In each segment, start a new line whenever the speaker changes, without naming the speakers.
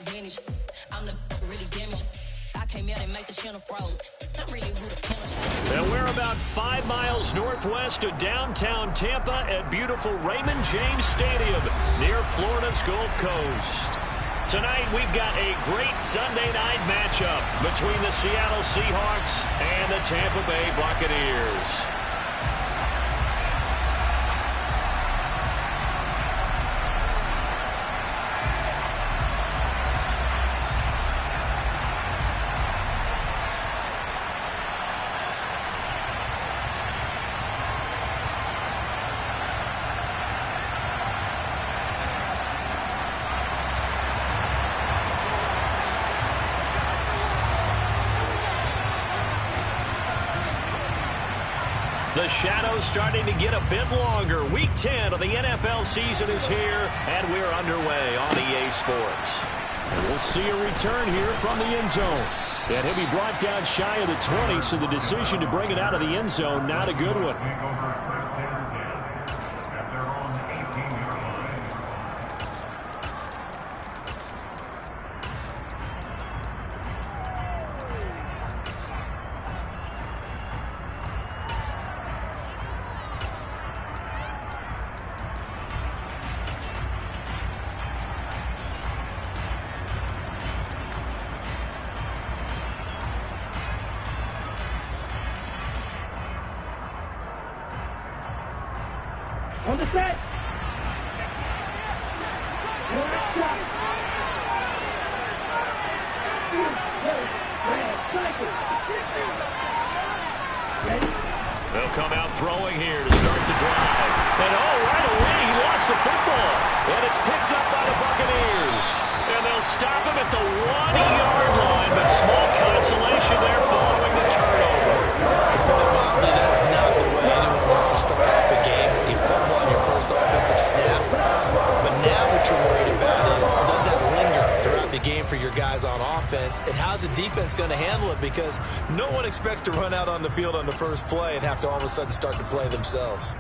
vintage. I'm the really damaged. I came out and make the channel froze. I'm really who the penalty.
And we're about 5 miles northwest of downtown Tampa at beautiful Raymond James Stadium near Florida's Gulf Coast. Tonight we've got a great Sunday night matchup between the Seattle Seahawks and the Tampa Bay Buccaneers. The shadow's starting to get a bit longer. Week 10 of the NFL season is here, and we're underway on EA Sports.
And we'll see a return here from the end zone. And he'll be brought down shy of the 20, so the decision to bring it out of the end zone, not a good one.
On the set.
They'll come out throwing here to start the drive. And right away he lost the football. And it's picked up by the Buccaneers. And they'll stop him at the 1-yard line, but small consolation there following the turnover.
To put it mildly, that is not the way anyone wants to start off a game. You fumble on your first offensive snap. But now what you're worried about is, does that linger throughout the game for your guys on offense? And how's the defense going to handle it? Because no one expects to run out on the field on the first play and have to all of a sudden start to play themselves.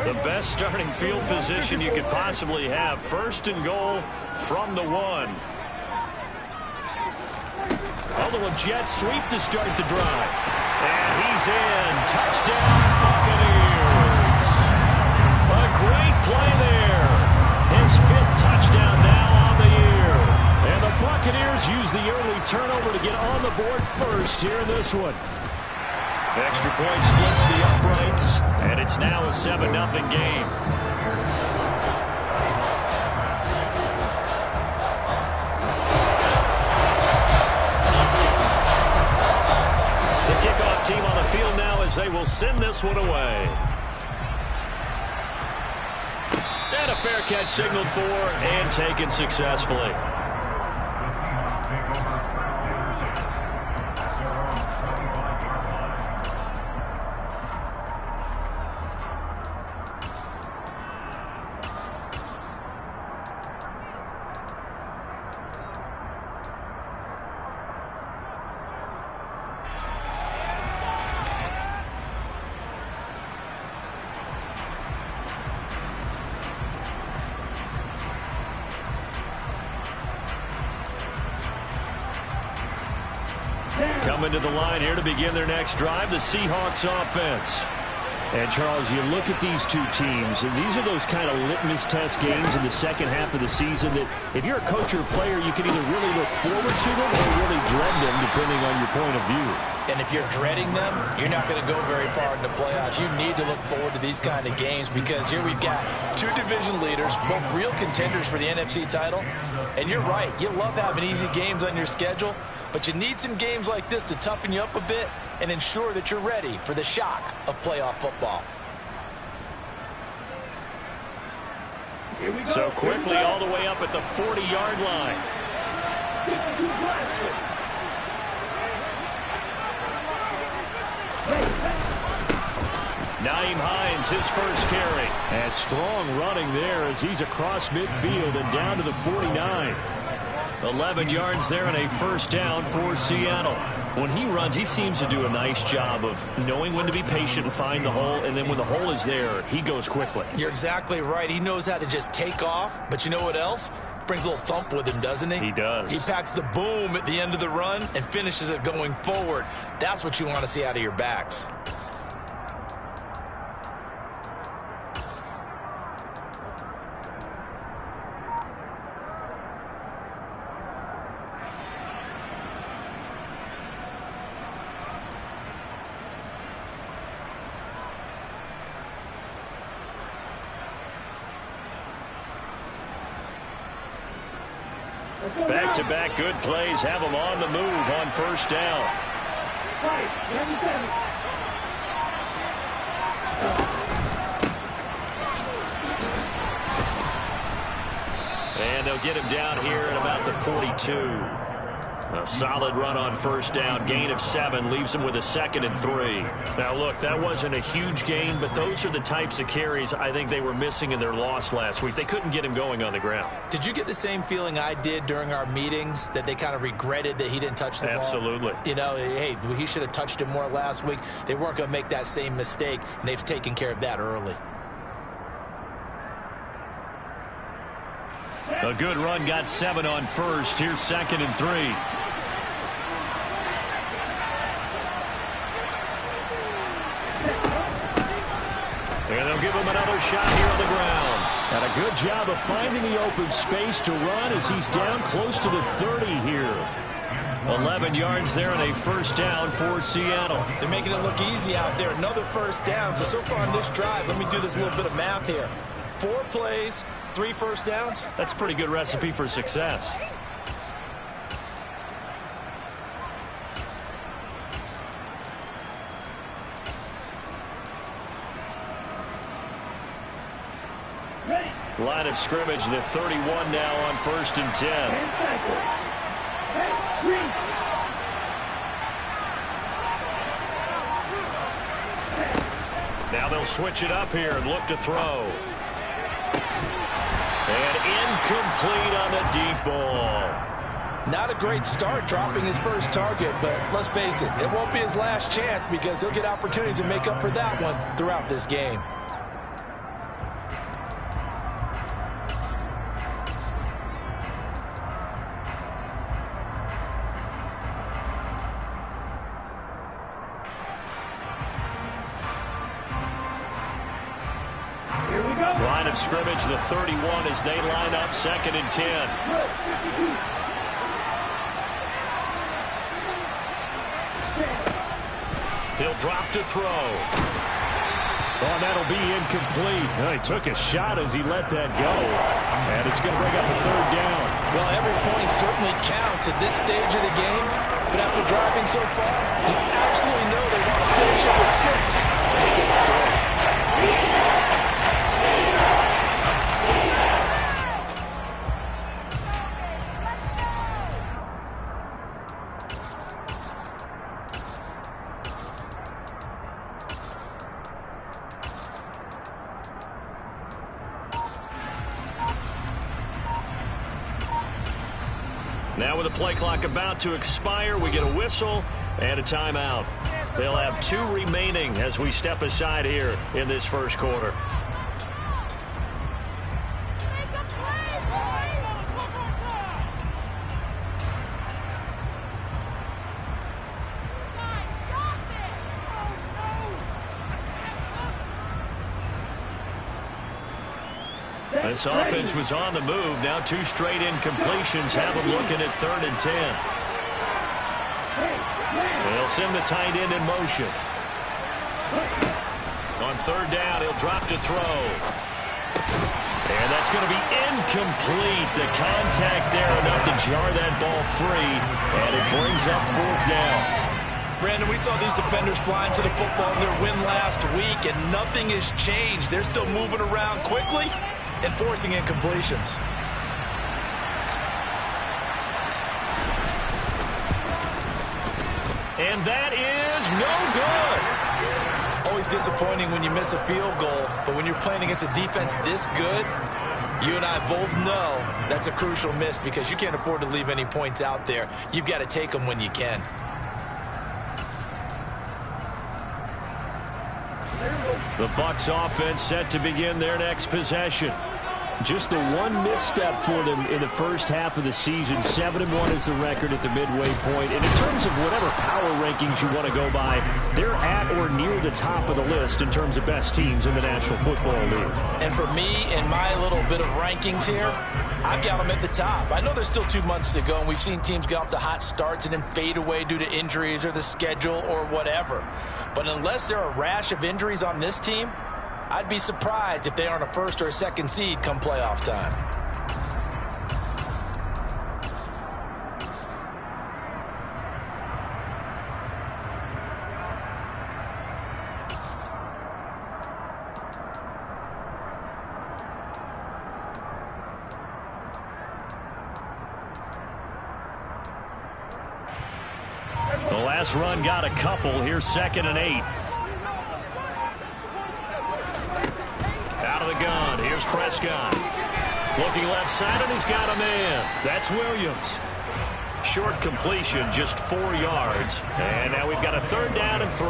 The best starting field position you could possibly have. First and goal from the 1. Although a jet sweep to start the drive. And he's in. Touchdown, Buccaneers. A great play there. His 5th touchdown now on the year. And the Buccaneers use the early turnover to get on the board first here in this one. Extra point splits the uprights, and it's now a 7-0 game. The kickoff team on the field now as they will send this one away. And a fair catch signaled for and taken successfully. Coming to the line here to begin their next drive, the Seahawks offense.
And, Charles, you look at these two teams, and these are those kind of litmus test games in the second half of the season that if you're a coach or a player, you can either really look forward to them or really dread them, depending on your point of view.
And if you're dreading them, you're not going to go very far in the playoffs. You need to look forward to these kind of games because here we've got two division leaders, both real contenders for the NFC title. And you're right, you love having easy games on your schedule, but you need some games like this to toughen you up a bit and ensure that you're ready for the shock of playoff football.
So quickly all the way up at the 40-yard line. Nyheim Hines, his first carry.
And strong running there as he's across midfield and down to the 49.
11 yards there and a first down for Seattle. When he runs, he seems to do a nice job of knowing when to be patient and find the hole, and then when the hole is there, he goes quickly.
You're exactly right. He knows how to just take off, but you know what else? Brings a little thump with him, doesn't he?
He does.
He packs the boom at the end of the run and finishes it going forward. That's what you want to see out of your backs.
Back-to-back good plays have them on the move on first down. And they'll get him down here at about the 42. A solid run on first down. Gain of 7 leaves him with a 2nd and 3. Now, look, that wasn't a huge gain, but those are the types of carries I think they were missing in their loss last week. They couldn't get him going on the ground.
Did you get the same feeling I did during our meetings, that they kind of regretted that he didn't touch the ball?
Absolutely.
You know, hey, he should have touched it more last week. They weren't going to make that same mistake, and they've taken care of that early.
A good run, got 7 on first. Here's 2nd and 3. And they'll give him another shot here on the ground. And a good job of finding the open space to run as he's down close to the 30 here. 11 yards there and a first down for Seattle.
They're making it look easy out there. Another first down. So far on this drive, let me do this little bit of math here. 4 plays, 3 first downs.
That's a pretty good recipe for success. Line of scrimmage, the 31 now on 1st and 10. Now they'll switch it up here and look to throw. And incomplete on the deep ball.
Not a great start dropping his first target, but let's face it, it won't be his last chance because he'll get opportunities to make up for that one throughout this game.
Line of scrimmage, the 31 as they line up 2nd and 10. He'll drop to throw. Oh, that'll be incomplete. Well, he took a shot as he let that go. And it's going to bring up a 3rd down.
Well, every point certainly counts at this stage of the game. But after driving so far, you absolutely know they want to finish it with 6 instead of 3.
Now with the play clock about to expire, we get a whistle and a timeout. They'll have 2 remaining as we step aside here in this first quarter. This offense was on the move. Now 2 straight incompletions have them looking at 3rd and 10. They'll send the tight end in motion. On 3rd down, he'll drop to throw. And that's going to be incomplete. The contact there enough to jar that ball free. And it brings up 4th down.
Brandon, we saw these defenders flying to the football in their win last week, and nothing has changed. They're still moving around quickly and forcing incompletions.
And that is no good.
Always disappointing when you miss a field goal, but when you're playing against a defense this good, You and I both know that's a crucial miss because you can't afford to leave any points out there. You've got to take them when you can.
The Bucs offense set to begin their next possession. Just the one misstep for them in the first half of the season. 7-1 is the record at the midway point. And in terms of whatever power rankings you want to go by, they're at or near the top of the list in terms of best teams in the National Football League.
And for me, in my little bit of rankings here, I've got them at the top. I know there's still 2 months to go, and we've seen teams get off to hot starts and then fade away due to injuries or the schedule or whatever. But unless there are a rash of injuries on this team, I'd be surprised if they aren't a first or a second seed come playoff time.
The last run got a couple. Here's 2nd and 8. Gun. Here's Prescott. Looking left side, and he's got a man. That's Williams. Short completion, just 4 yards. And now we've got a 3rd down and 3.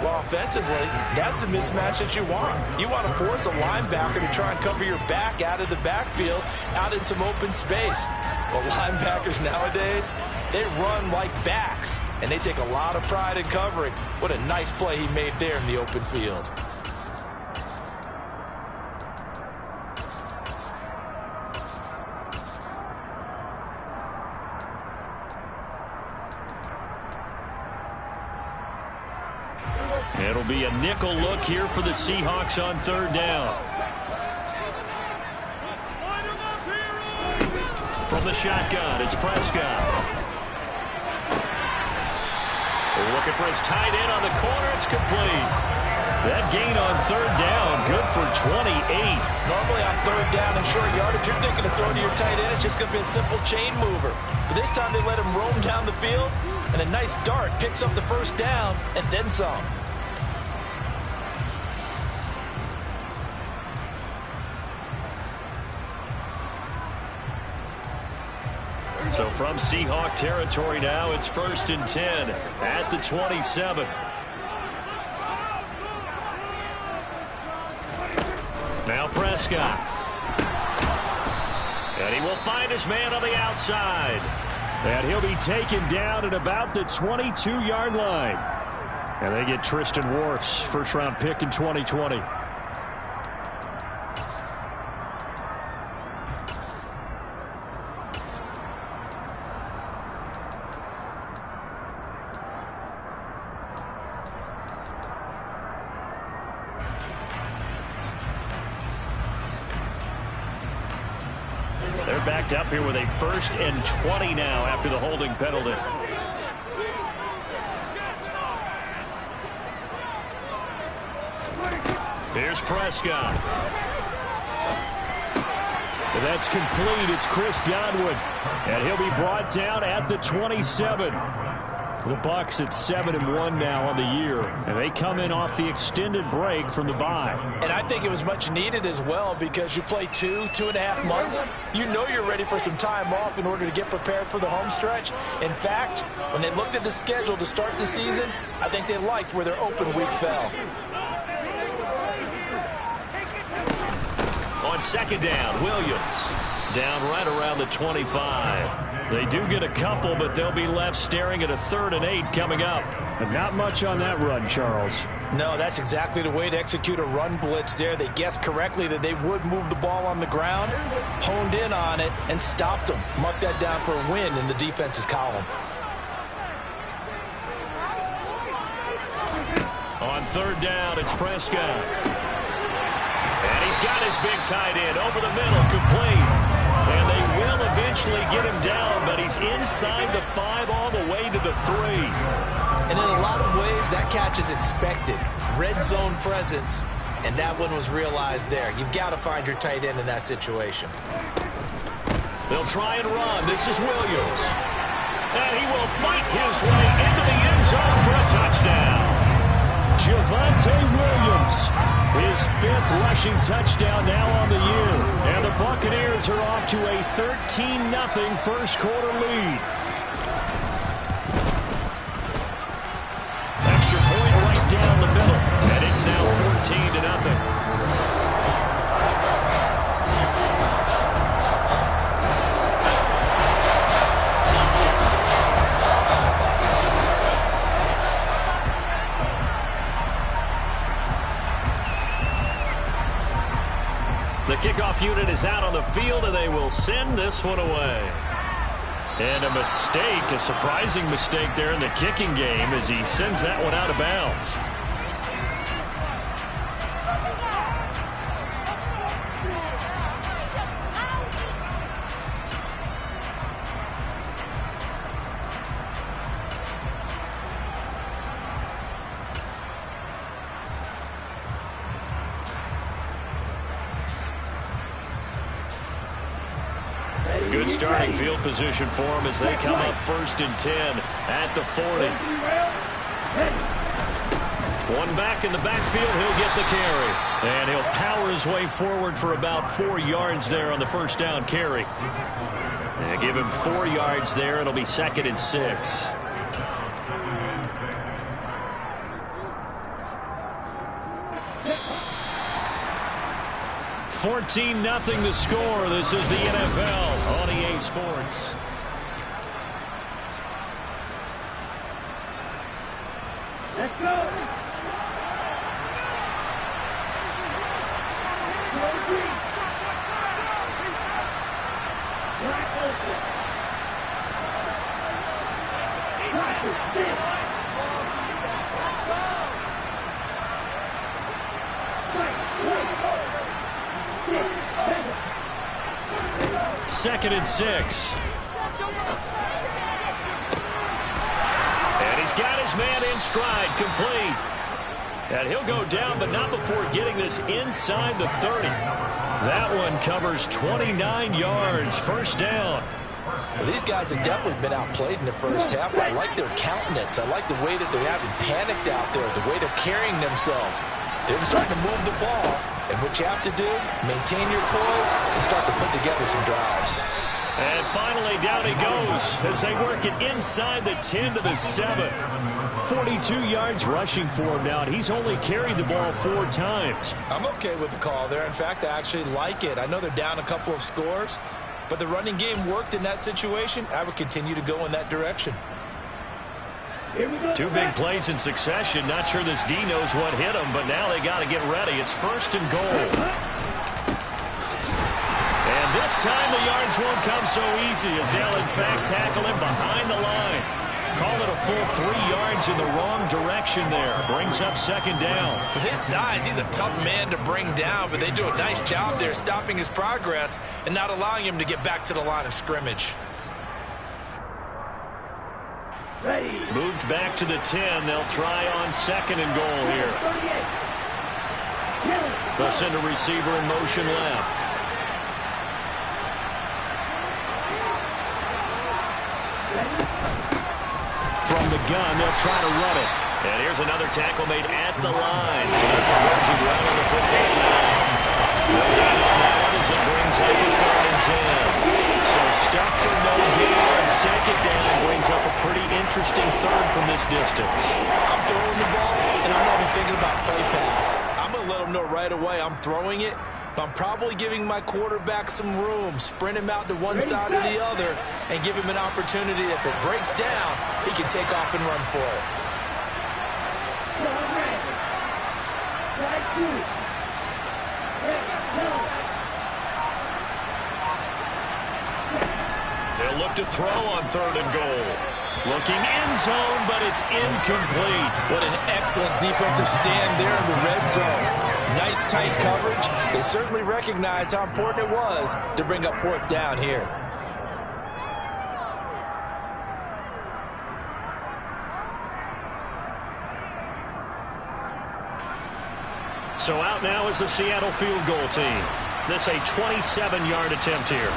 Well, offensively, that's the mismatch that you want. You want to force a linebacker to try and cover your back out of the backfield, out in some open space. Well, linebackers nowadays, they run like backs, and they take a lot of pride in covering. What a nice play he made there in the open field.
It'll be a nickel look here for the Seahawks on 3rd down. From the shotgun, it's Prescott. Looking for his tight end on the corner. It's complete. That gain on 3rd down, good for 28.
Normally on 3rd down and short yardage, you're thinking of throwing to your tight end. It's just going to be a simple chain mover. But this time they let him roam down the field, and a nice dart picks up the 1st down and then some.
So from Seahawk territory now, it's 1st and 10 at the 27. Now Prescott. And he will find his man on the outside. And he'll be taken down at about the 22-yard line. And they get Tristan Wirfs, first-round pick in 2020. They're backed up here with a 1st and 20 now after the holding penalty. Here's Prescott. And that's complete. It's Chris Godwin. And he'll be brought down at the 27. The Bucs at 7-1 now on the year, and they come in off the extended break from the bye.
And I think it was much needed as well because you play 2.5 months. You know you're ready for some time off in order to get prepared for the home stretch. In fact, when they looked at the schedule to start the season, I think they liked where their open week fell.
On 2nd down, Williams down right around the 25. They do get a couple, but they'll be left staring at a 3rd and 8 coming up.
But not much on that run, Charles.
No, that's exactly the way to execute a run blitz there. They guessed correctly that they would move the ball on the ground, honed in on it, and stopped them. Mark that down for a win in the defense's column.
On 3rd down, it's Prescott. And he's got his big tight end over the middle, complete. And they will eventually get him down, but he's inside the 5 all the way to the 3.
And in a lot of ways, that catch is expected. Red zone presence, and that one was realized there. You've got to find your tight end in that situation.
They'll try and run. This is Williams. And he will fight his way into the end zone for a touchdown. Javonte Williams, his 5th rushing touchdown now on the year. And the Buccaneers are off to a 13-0 first quarter lead. Extra point right down the middle, and it's now 14-0. The kickoff unit is out on the field, and they will send this one away. And a mistake, a surprising mistake there in the kicking game as he sends that one out of bounds. Good starting field position for him as they come up 1st and 10 at the 40. One back in the backfield, he'll get the carry. And he'll power his way forward for about 4 yards there on the first down carry. And give him 4 yards there. It'll be 2nd and 6. $14-0 the score. This is the NFL on EA Sports.
Let's go.
Second and 6. And he's got his man in stride, complete. And he'll go down, but not before getting this inside the 30. That one covers 29 yards, first down.
Well, these guys have definitely been outplayed in the first half. I like their countenance. I like the way that they're having panicked out there, the way they're carrying themselves. They're starting to move the ball. And what you have to do, maintain your poise and start to put together some drives.
And finally, down he goes as they work it inside the 10 to the 7. 42 yards rushing for him now, and he's only carried the ball 4 times.
I'm okay with the call there. In fact, I actually like it. I know they're down a couple of scores, but the running game worked in that situation. I would continue to go in that direction.
2 big plays in succession. Not sure this D knows what hit him, but now they got to get ready. It's 1st and goal. And this time the yards won't come so easy as they'll in fact tackle him behind the line. Call it a full 3 yards in the wrong direction there. Brings up 2nd down.
With his size, he's a tough man to bring down, but they do a nice job there stopping his progress and not allowing him to get back to the line of scrimmage.
Moved back to the 10. They'll try on 2nd and goal here. They'll send a receiver in motion left. From the gun, they'll try to run it. And here's another tackle made at the line. So they're converging right on the football line. No doubt on that one as it brings up a 3rd and 10. So stuff for no gain on 2nd down brings up a pretty interesting 3rd from this distance.
I'm throwing the ball, and I'm not even thinking about play pass. I'm going to let them know right away I'm throwing it, but I'm probably giving my quarterback some room, sprint him out to one side or the other, and give him an opportunity. If it breaks down, he can take off and run for it.
They'll look to throw on 3rd and goal. Looking end zone, but it's incomplete.
What an excellent defensive stand there in the red zone. Nice tight coverage. They certainly recognized how important it was to bring up 4th down here.
So out now is the Seattle field goal team. This a 27-yard attempt here.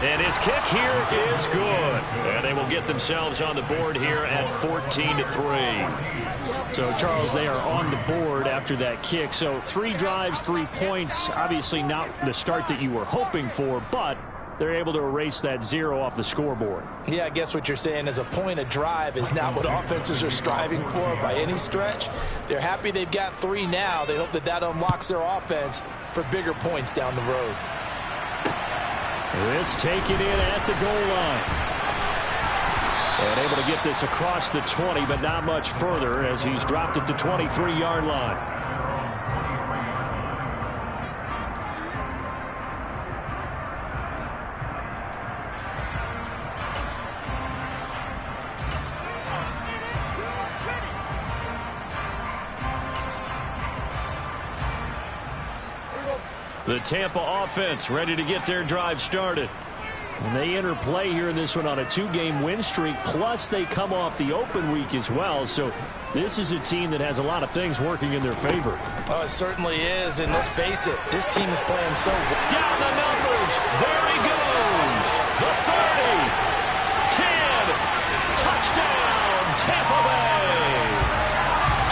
And his kick here is good. And they will get themselves on the board here at 14-3.
So, Charles, they are on the board after that kick. So 3 drives, 3 points. Obviously not the start that you were hoping for, but they're able to erase that 0 off the scoreboard.
Yeah, I guess what you're saying is a point of drive is not what offenses are striving for by any stretch. They're happy they've got 3 now. They hope that that unlocks their offense for bigger points down the road.
This taken in at the goal line. And able to get this across the 20, but not much further as he's dropped at the 23-yard line.
The Tampa offense ready to get their drive started.
And they enter play here in this one on a 2-game win streak, plus they come off the open week as well. So this is a team that has a lot of things working in their favor.
Oh, it certainly is, and let's face it, this team is playing so well.
Down the numbers. There he goes. The 30. 10. Touchdown, Tampa Bay.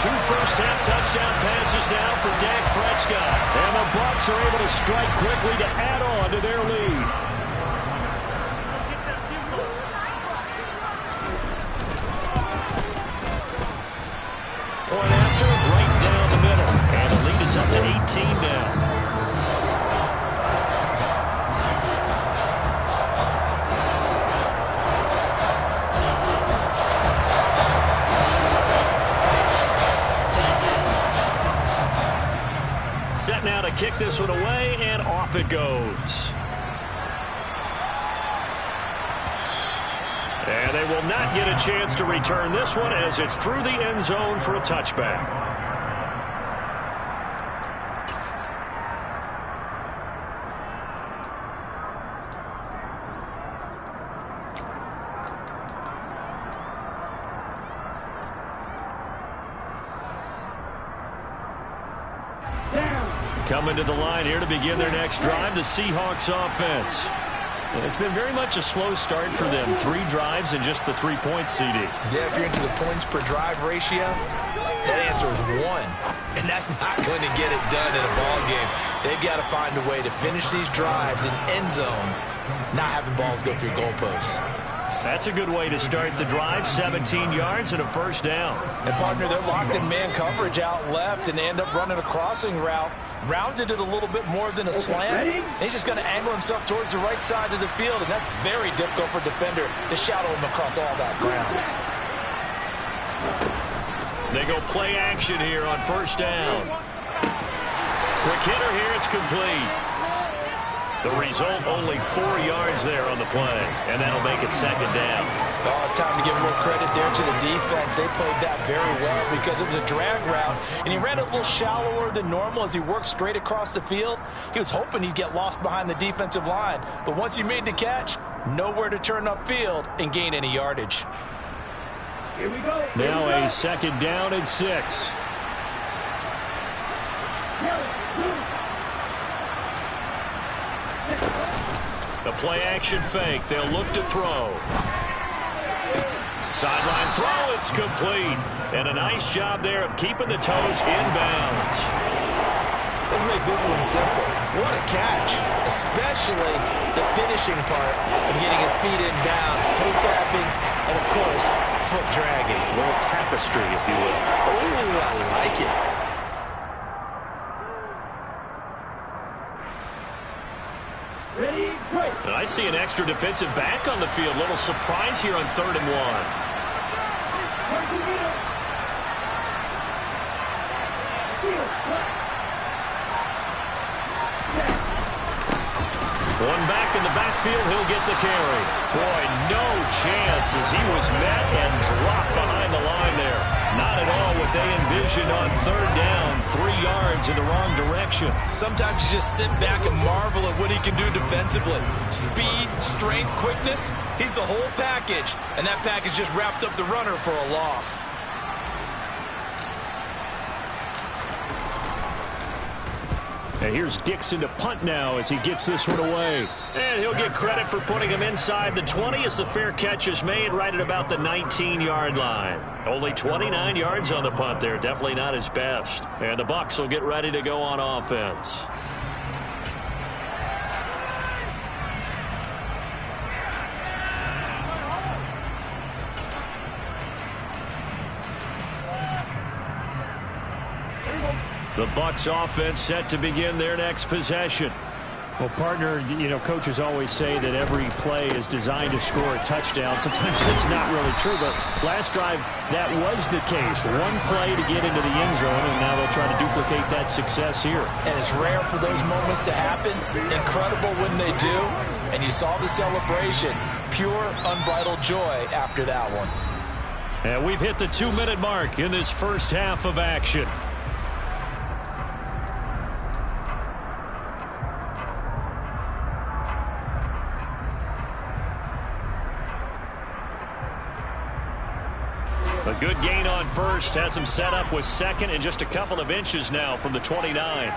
2 first-half touchdown passes now for Dak Prescott.
And the Bucs are able to strike quickly to add on to their lead.
Point after, right down the middle. And the lead is up to 18 now. Set now to kick this one away, and off it goes. And they will not get a chance to return this one as it's through the end zone for a touchback. Coming to the line here to begin their next drive, the Seahawks offense. It's been very much a slow start for them. 3 drives and just the 3 points, CD.
Yeah, if you're into the points per drive ratio, that answer is 1. And that's not going to get it done in a ball game. They've got to find a way to finish these drives in end zones, not having balls go through goalposts.
That's a good way to start the drive. 17 yards and a first down.
And, partner, they're locked in man coverage out left and they end up running a crossing route. Rounded it a little bit more than a slant. And he's just going to angle himself towards the right side of the field, and that's very difficult for a defender to shadow him across all that ground.
They go play action here on first down. Quick hitter here, it's complete. The result, only 4 yards there on the play, and that'll make it second down.
Oh, it's time to give a little credit there to the defense. They played that very well because it was a drag route, and he ran it a little shallower than normal as he worked straight across the field. He was hoping he'd get lost behind the defensive line, but once he made the catch, nowhere to turn upfield and gain any yardage.
Here we go.
Now a second down and 6.
The play action fake. They'll look to throw. Sideline throw. It's complete. And a nice job there of keeping the toes inbounds.
Let's make this one simple. What a catch, especially the finishing part of getting his feet in bounds, toe tapping, and, of course, foot dragging.
A little tapestry, if you will.
Oh, I like it.
Ready, go.
And I see an extra defensive back on the field. Little surprise here on 3rd and 1. One back in the backfield, he'll get the carry. Boy, no chance as he was met and dropped behind the line there. Not at all what they envisioned on 3rd down, 3 yards in the wrong direction.
Sometimes you just sit back and marvel at what he can do defensively. Speed, strength, quickness, he's the whole package. And that package just wrapped up the runner for a loss.
And here's Dixon to punt now as he gets this one away.
And he'll get credit for putting him inside the 20 as the fair catch is made right at about the 19-yard line. Only 29 yards on the punt there. Definitely not his best. And the Bucs will get ready to go on offense. The Bucs offense set to begin their next possession.
Well, partner, you know, coaches always say that every play is designed to score a touchdown. Sometimes that's not really true, but last drive, that was the case. One play to get into the end zone, and now they'll try to duplicate that success here.
And it's rare for those moments to happen. Incredible when they do. And you saw the celebration. Pure, unbridled joy after that one.
And we've hit the 2-minute mark in this first half of action. A good gain on first has him set up with second and just a couple of inches now from the 29.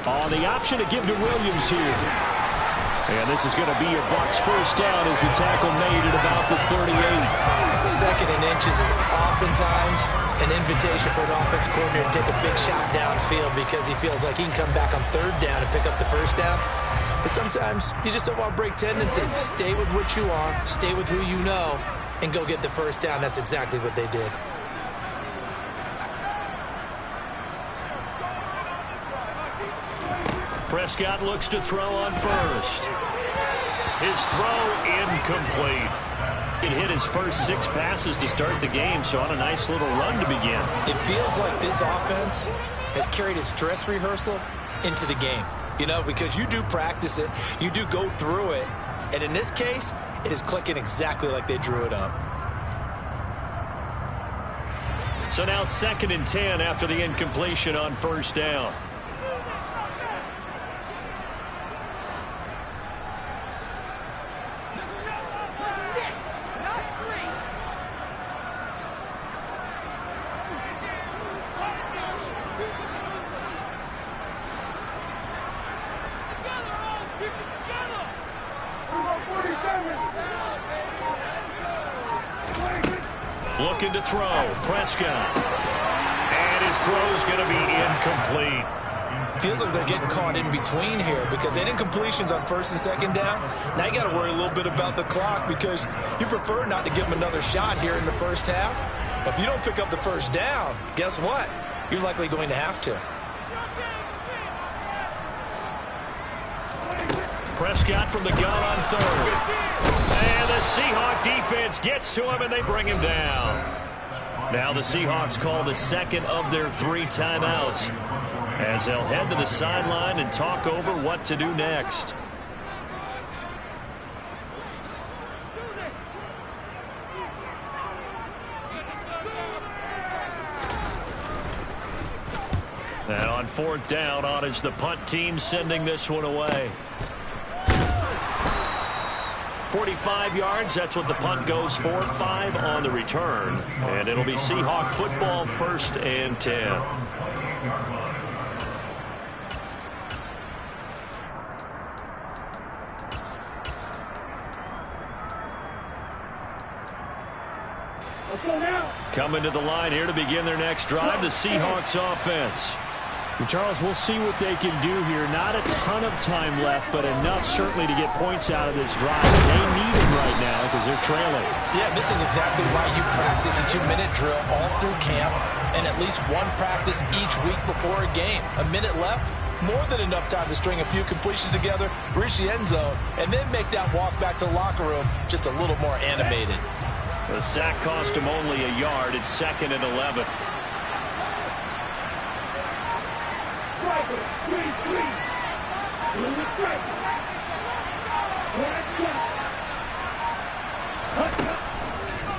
On the option to give to Williams here. And this is going to be your Bucs first down as the tackle made at about the 38.
Second and inches is oftentimes an invitation for an offensive coordinator to take a big shot downfield because he feels like he can come back on third down and pick up the first down. But sometimes you just don't want to break tendencies. Stay with what you are, stay with who you know, and go get the first down. That's exactly what they did.
Prescott looks to throw on first. His throw incomplete. He hit his first 6 passes to start the game, so on a nice little run to begin.
It feels like this offense has carried its dress rehearsal into the game. You know, because you do practice it, you do go through it, and in this case, it is clicking exactly like they drew it up.
So now 2nd and 10 after the incompletion on first down. Looking to throw, Prescott. And his throw's going to be incomplete.
Feels like they're getting caught in between here because they had incompletions on first and second down. Now you got to worry a little bit about the clock because you prefer not to give them another shot here in the first half. But if you don't pick up the first down, guess what? You're likely going to have to.
Prescott from the gun on third. And the Seahawk defense gets to him, and they bring him down. Now the Seahawks call the second of their 3 timeouts as they'll head to the sideline and talk over what to do next. And on 4th down, on is the punt team sending this one away. 45 yards, that's what the punt goes for. 5 on the return. And it'll be Seahawk football, 1st and 10. Coming to the line here to begin their next drive, the Seahawks offense.
And Charles, we'll see what they can do here. Not a ton of time left, but enough certainly to get points out of this drive. They need them right now because they're trailing.
Yeah, this is exactly why you practice a 2-minute drill all through camp and at least one practice each week before a game. A minute left, more than enough time to string a few completions together, reach the end zone, and then make that walk back to the locker room just a little more animated.
The sack cost him only a yard. It's 2nd and 11.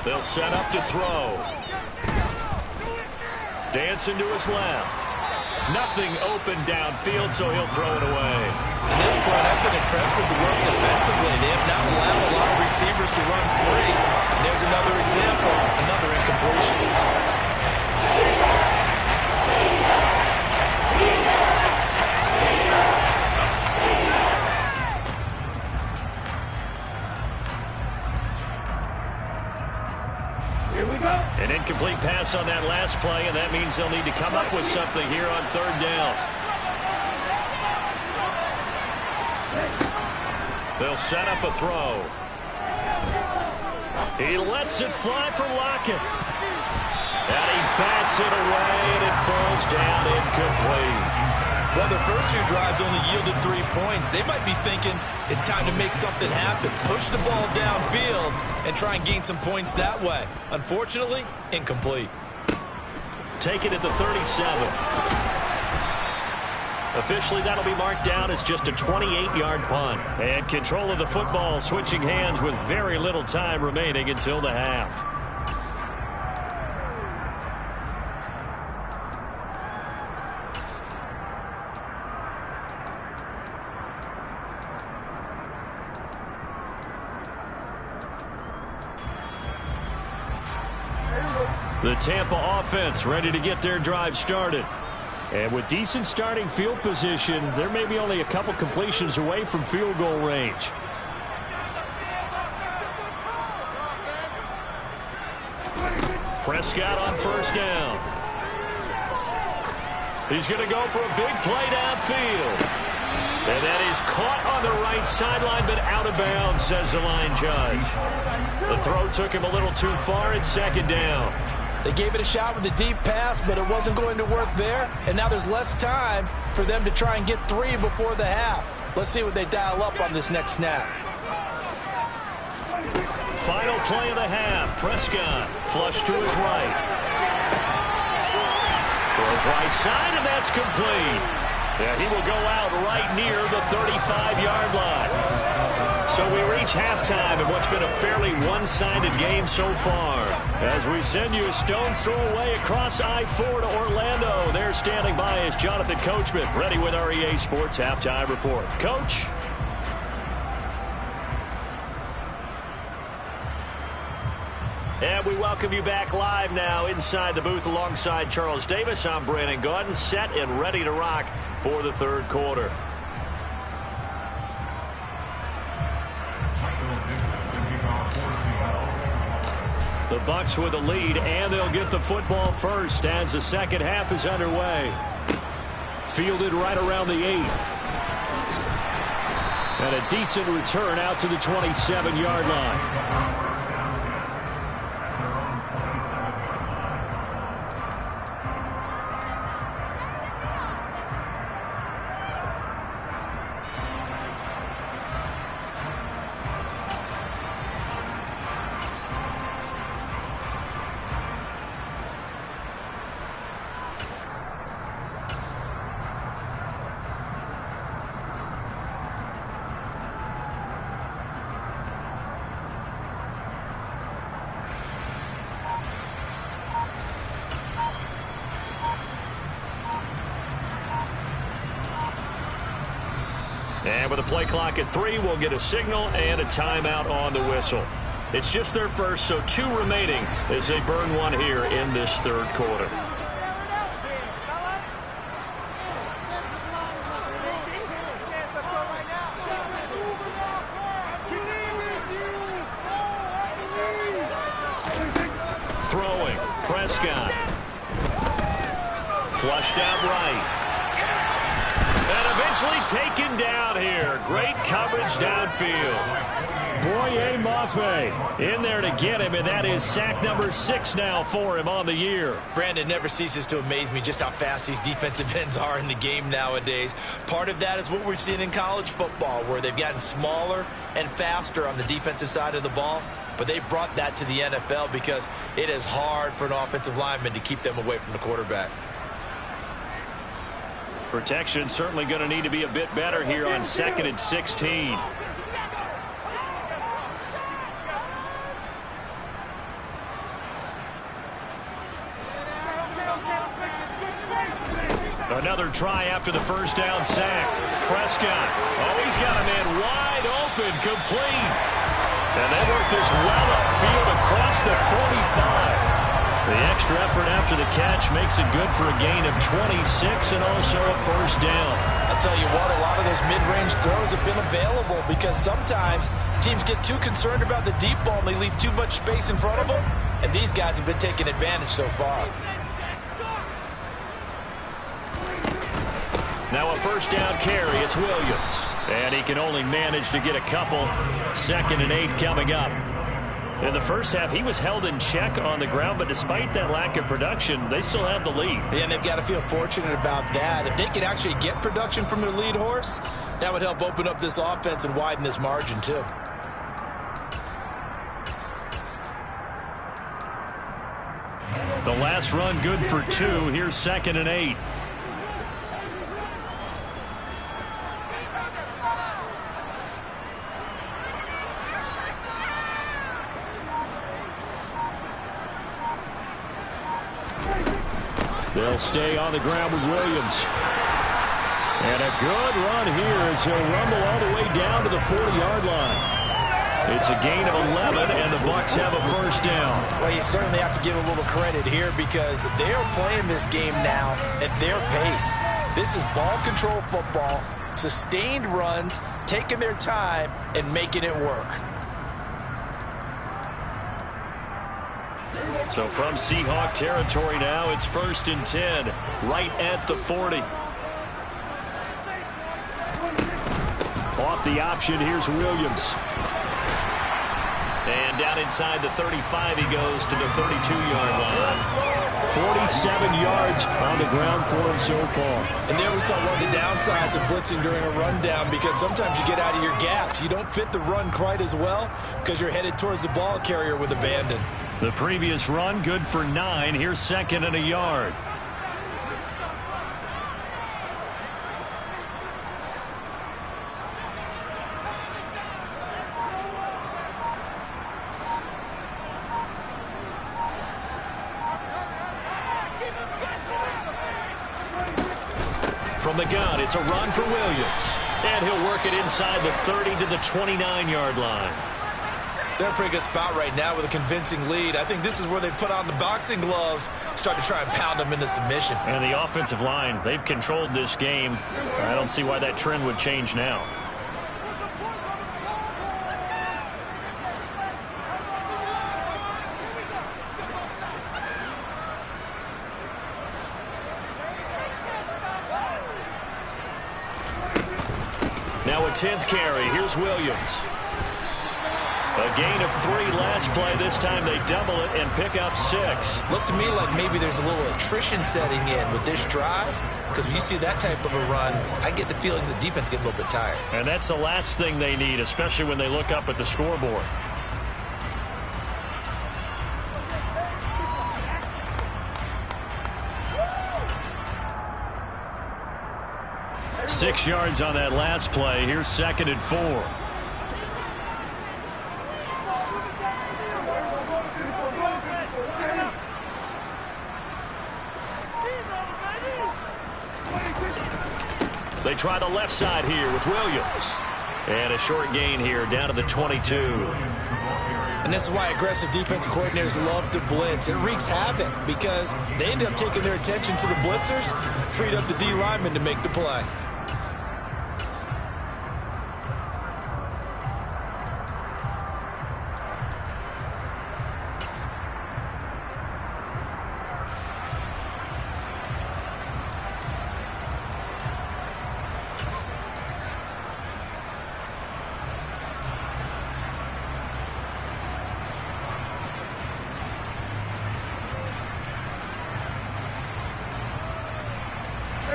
They'll set up to throw. Dancing to his left. Nothing open downfield, so he'll throw it away.
To this point, I've been impressed with the work defensively. They have not allowed a lot of receivers to run free. And there's another example, another incompletion.
Here we go.
An incomplete pass on that last play, and that means they'll need to come up with something here on third down. They'll set up a throw. He lets it fly from Lockett. And he bats it away, and it falls down incomplete.
Well, the first two drives only yielded 3 points. They might be thinking it's time to make something happen. Push the ball downfield and try and gain some points that way. Unfortunately, incomplete.
Take it at the 37. Officially, that'll be marked down as just a 28-yard punt. And control of the football switching hands with very little time remaining until the half. The Tampa offense ready to get their drive started. And with decent starting field position, there may be only a couple completions away from field goal range. Prescott on first down. He's going to go for a big play downfield. And that is caught on the right sideline, but out of bounds, says the line judge. The throw took him a little too far at second down.
They gave it a shot with a deep pass, but it wasn't going to work there. And now there's less time for them to try and get 3 before the half. Let's see what they dial up on this next snap.
Final play of the half. Prescott flush to his right. Throws right side, and that's complete. Yeah, he will go out right near the 35-yard line. So we reach halftime in what's been a fairly one-sided game so far. As we send you a stone's throw away across I-4 to Orlando. There standing by is Jonathan Coachman, ready with our EA Sports Halftime Report. Coach? And we welcome you back live now inside the booth alongside Charles Davis. I'm Brandon Gaudin, set and ready to rock for the third quarter. The Bucs with a lead, and they'll get the football first as the second half is underway. Fielded right around the 8. And a decent return out to the 27-yard line. And with a play clock at 3, we'll get a signal and a timeout on the whistle. It's just their first, so 2 remaining as they burn one here in this third quarter. Throwing, Prescott. Flushed out right. And eventually taken down here. Great coverage downfield. Boye Mafe in there to get him, and that is sack number 6 now for him on the year.
Brandon, never ceases to amaze me just how fast these defensive ends are in the game nowadays. Part of that is what we've seen in college football, where they've gotten smaller and faster on the defensive side of the ball. But they brought that to the NFL because it is hard for an offensive lineman to keep them away from the quarterback.
Protection certainly going to need to be a bit better here on 2nd and 16. Another try after the first down sack. Prescott. Oh, he's got a man wide open, complete. And they work this well upfield across the 45. The extra effort after the catch makes it good for a gain of 26 and also a first down.
I'll tell you what, a lot of those mid-range throws have been available because sometimes teams get too concerned about the deep ball and they leave too much space in front of them. And these guys have been taking advantage so far.
Now a first down carry. It's Williams. And he can only manage to get a couple. 2nd and 8 coming up. In the first half, he was held in check on the ground, but despite that lack of production, they still have the lead.
Yeah, and they've got to feel fortunate about that. If they could actually get production from their lead horse, that would help open up this offense and widen this margin too.
The last run good for 2. Here's 2nd and 8. They'll stay on the ground with Williams. And a good run here as he'll rumble all the way down to the 40-yard line. It's a gain of 11, and the Bucs have a first down.
Well, you certainly have to give a little credit here because they are playing this game now at their pace. This is ball control football, sustained runs, taking their time, and making it work.
So from Seahawk territory now, it's 1st and 10, right at the 40. Off the option, here's Williams. And down inside the 35, he goes to the 32-yard line. 47 yards on the ground for him so far.
And there we saw one of the downsides of blitzing during a rundown because sometimes you get out of your gaps. You don't fit the run quite as well because you're headed towards the ball carrier with abandon.
The previous run good for 9. Here's 2nd and a yard. From the gun, it's a run for Williams. And he'll work it inside the 30 to the 29-yard line.
They're in a pretty good spot right now with a convincing lead. I think this is where they put on the boxing gloves, start to try and pound them into submission.
And the offensive line, they've controlled this game. I don't see why that trend would change now. Now a 10th carry. Here's Williams. A gain of 3 last play. This time they double it and pick up 6.
Looks to me like maybe there's a little attrition setting in with this drive because when you see that type of a run, I get the feeling the defense getting a little bit tired.
And that's the last thing they need, especially when they look up at the scoreboard. Six yards on that last play. Here's 2nd and 4. They try the left side here with Williams. And a short gain here down to the 22.
And this is why aggressive defensive coordinators love to blitz. It wreaks havoc because they end up taking their attention to the blitzers, freed up the D lineman to make the play.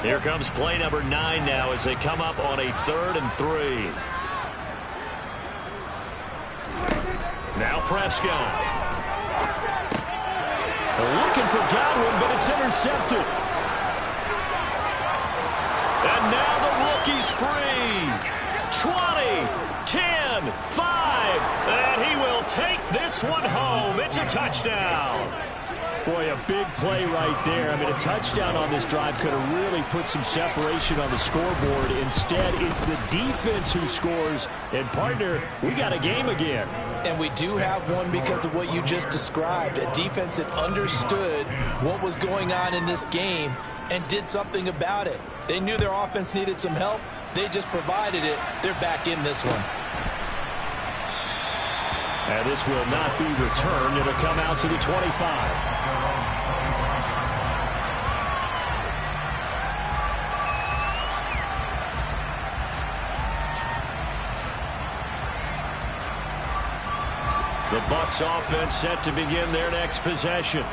Here comes play number 9 now as they come up on a 3rd and 3. Now Prescott. They're looking for Godwin, but it's intercepted. And now the rookie's free. 20, 10, 5, and he will take this one home. It's a touchdown.
Boy, a big play right there. I mean, a touchdown on this drive could have really put some separation on the scoreboard. Instead, it's the defense who scores. And, partner, we got a game again.
And we do have one because of what you just described. A defense that understood what was going on in this game and did something about it. They knew their offense needed some help. They just provided it. They're back in this one.
And this will not be returned. It'll come out to the 25. The Bucs offense set to begin their next possession.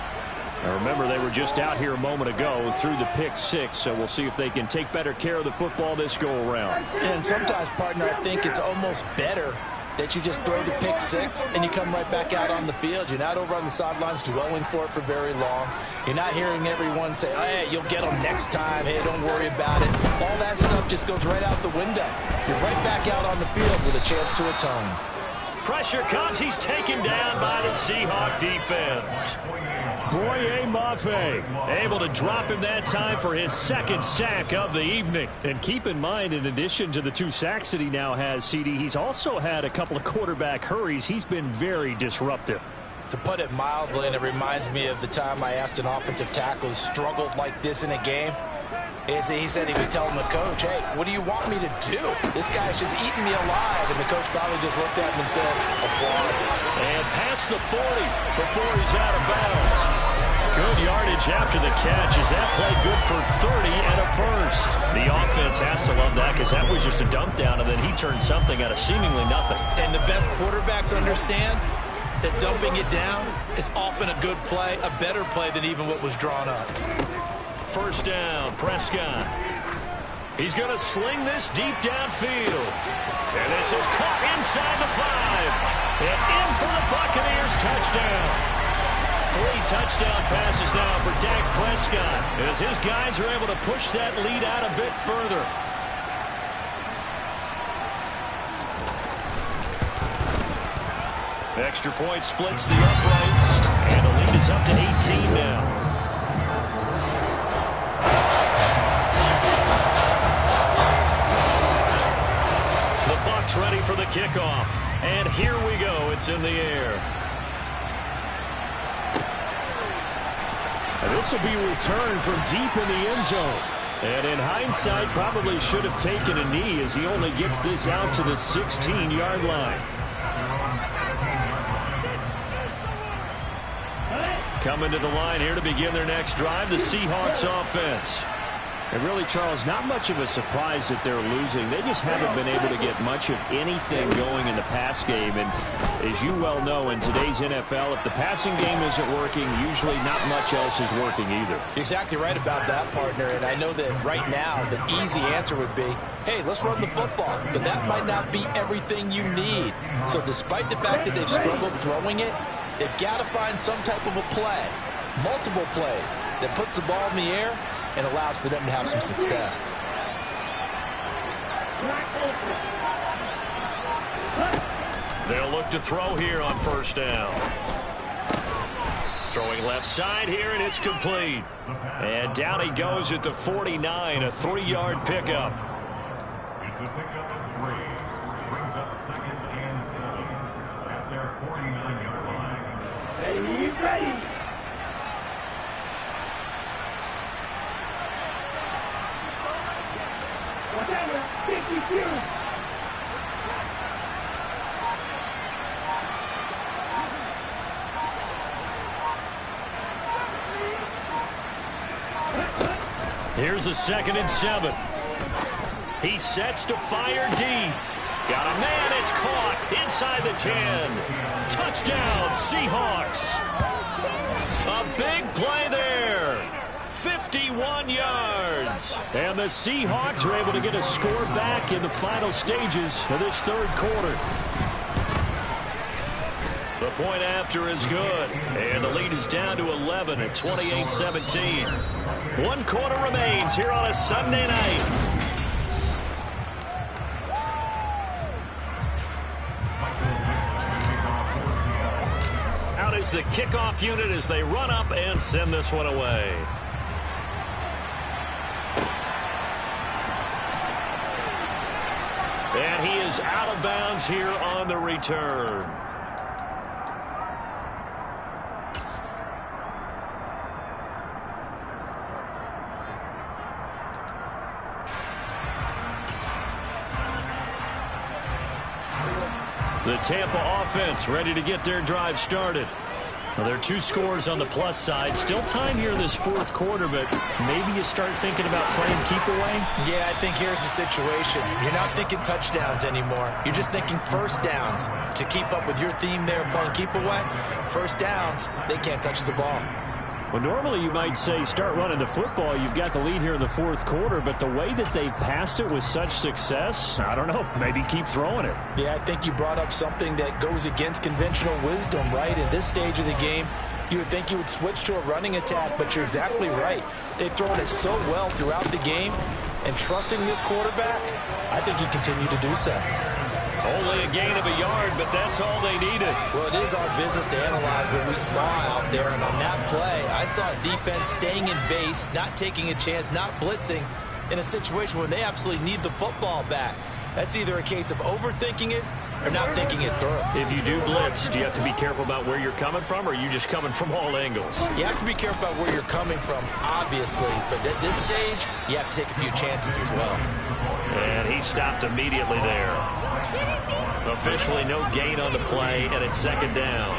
Now remember, they were just out here a moment ago through the pick six, so we'll see if they can take better care of the football this go-around.
And sometimes, partner, I think it's almost better that you just throw the pick six and you come right back out on the field. You're not over on the sidelines dwelling for it for very long. You're not hearing everyone say, oh, hey, you'll get them next time. Hey, don't worry about it. All that stuff just goes right out the window. You're right back out on the field with a chance to atone.
Pressure comes. He's taken down by the Seahawk defense.
Boye Mafe
Able to drop him that time for his second sack of the evening.
And keep in mind, in addition to the 2 sacks that he now has, CD, he's also had a couple of quarterback hurries. He's been very disruptive.
To put it mildly, and it reminds me of the time I asked an offensive tackle who struggled like this in a game. He said he was telling the coach, hey, what do you want me to do? This guy's just eating me alive. And the coach probably just looked at him and said, applaud.
And past the 40 before he's out of bounds. Good yardage after the catch. Is that play good for 30 and a first? The offense has to love that because that was just a dump down, and then he turned something out of seemingly nothing.
And the best quarterbacks understand that dumping it down is often a good play, a better play than even what was drawn up.
First down, Prescott. He's going to sling this deep downfield. And this is caught inside the 5. And in for the Buccaneers touchdown. 3 touchdown passes now for Dak Prescott, as his guys are able to push that lead out a bit further. Extra point splits the uprights, and the lead is up to 18 now. Ready for the kickoff. And here we go. It's in the air.
And this will be returned from deep in the end zone. And in hindsight, probably should have taken a knee as he only gets this out to the 16-yard line.
Coming to the line here to begin their next drive, the Seahawks offense.
And really, Charles, not much of a surprise that they're losing. They just haven't been able to get much of anything going in the pass game. And as you well know, in today's NFL, if the passing game isn't working, usually not much else is working either.
You're exactly right about that, partner. And I know that right now the easy answer would be, hey, let's run the football. But that might not be everything you need. So despite the fact that they've struggled throwing it, they've got to find some type of a play, multiple plays, that puts the ball in the air and allows for them to have some success.
They'll look to throw here on first down. Throwing left side here, and it's complete. And down he goes at the 49, a 3-yard pickup.
It's a pickup of 3. Brings up 2nd and 7 at their 49-yard line.
Ready.
Here's a 2nd and 7. He sets to fire deep. Got a man, it's caught inside the 10. Touchdown, Seahawks. A big play there. 51 yards.
And the Seahawks are able to get a score back in the final stages of this 3rd quarter.
The point after is good. And the lead is down to 11 at 28-17. 1 quarter remains here on a Sunday night. goes the kickoff unit as they run up and send this one away. And he is out of bounds here on the return. The Tampa offense ready to get their drive started. Well, there are 2 scores on the plus side. Still time here in this fourth quarter, but maybe you start thinking about playing keep away?
Yeah, I think here's the situation. You're not thinking touchdowns anymore. You're just thinking first downs. To keep up with your theme there playing keep away, first downs, they can't touch the ball.
Well, normally you might say start running the football. You've got the lead here in the fourth quarter, but the way that they've passed it with such success, I don't know, maybe keep throwing it.
Yeah, I think you brought up something that goes against conventional wisdom, right? In this stage of the game, you would think you would switch to a running attack, but you're exactly right. They've thrown it so well throughout the game, and trusting this quarterback, I think you continue to do so.
Only a gain of a yard, but that's all they needed.
Well, it is our business to analyze what we saw out there, and on that play, I saw a defense staying in base, not taking a chance, not blitzing, in a situation where they absolutely need the football back. That's either a case of overthinking it or not thinking it through.
If you do blitz, do you have to be careful about where you're coming from, or are you just coming from all angles?
You have to be careful about where you're coming from, obviously, but at this stage, you have to take a few chances as well.
And he stopped immediately there. Officially no gain on the play, and it's second down.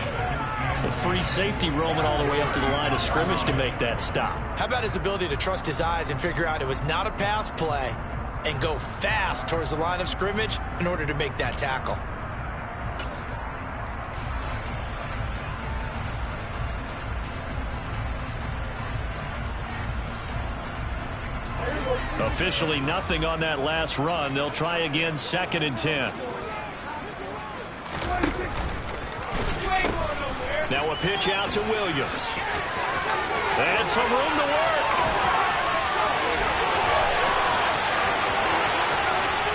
The free safety roaming all the way up to the line of scrimmage to make that stop.
How about his ability to trust his eyes and figure out it was not a pass play and go fast towards the line of scrimmage in order to make that tackle?
Officially nothing on that last run. They'll try again, 2nd and 10. Now a pitch out to Williams. And some room to work.